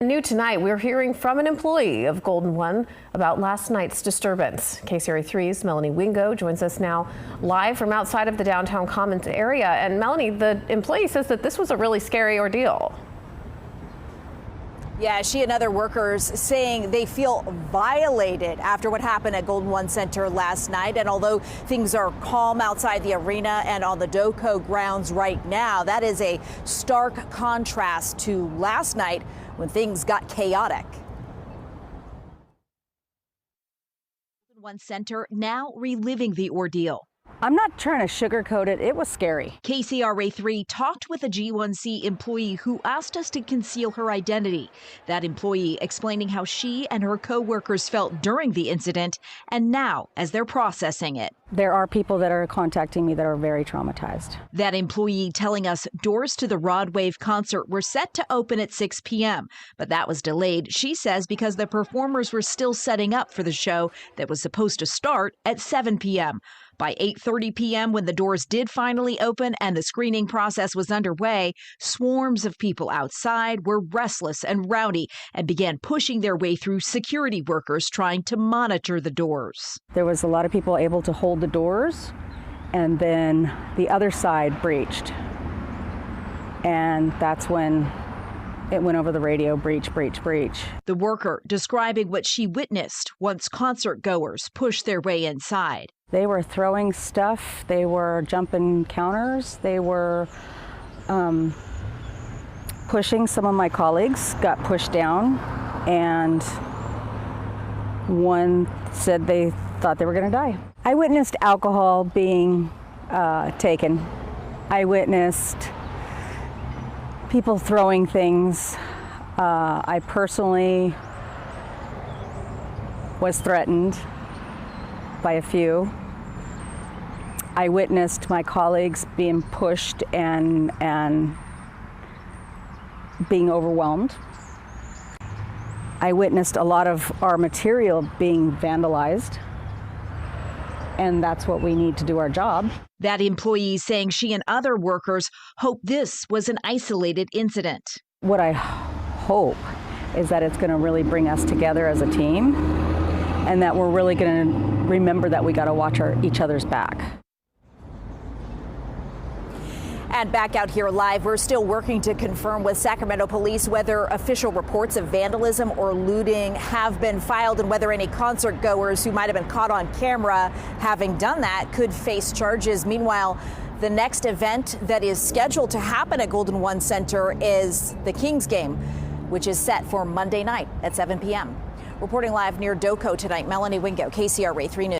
New tonight, we're hearing from an employee of Golden One about last night's disturbance. KCRA 3's Melanie Wingo joins us now live from outside of the downtown Commons area. And Melanie, the employee says that this was a really scary ordeal. Yeah, she and other workers saying they feel violated after what happened at Golden One Center last night. And although things are calm outside the arena and on the DOCO grounds right now, that is a stark contrast to last night when things got chaotic. Golden One Center now reliving the ordeal. I'm not trying to sugarcoat it. It was scary. KCRA 3 talked with a G1C employee who asked us to conceal her identity. That employee explaining how she and her co-workers felt during the incident and now as they're processing it. There are people that are contacting me that are very traumatized. That employee telling us doors to the Rod Wave concert were set to open at 6 p.m., but that was delayed, she says, because the performers were still setting up for the show that was supposed to start at 7 p.m. By 8:30 p.m., when the doors did finally open and the screening process was underway, swarms of people outside were restless and rowdy and began pushing their way through security workers trying to monitor the doors. There was a lot of people able to hold the doors, and then the other side breached. And that's when it went over the radio, breach, breach, breach. The worker describing what she witnessed once concert goers pushed their way inside. They were throwing stuff, they were jumping counters, they were pushing. Some of my colleagues got pushed down, and one said they thought they were gonna die. I witnessed alcohol being taken. I witnessed people throwing things. I personally was threatened by a few. I witnessed my colleagues being pushed and being overwhelmed. I witnessed a lot of our material being vandalized, and that's what we need to do our job. That employee saying she and other workers hope this was an isolated incident. What I hope is that it's going to really bring us together as a team, and that we're really going to remember that we got to watch each other's back. And back out here live, we're still working to confirm with Sacramento police whether official reports of vandalism or looting have been filed and whether any concert goers who might have been caught on camera having done that could face charges. Meanwhile, the next event that is scheduled to happen at Golden One Center is the Kings game, which is set for Monday night at 7 p.m. Reporting live near DOCO tonight, Melanie Wingo, KCRA 3 News.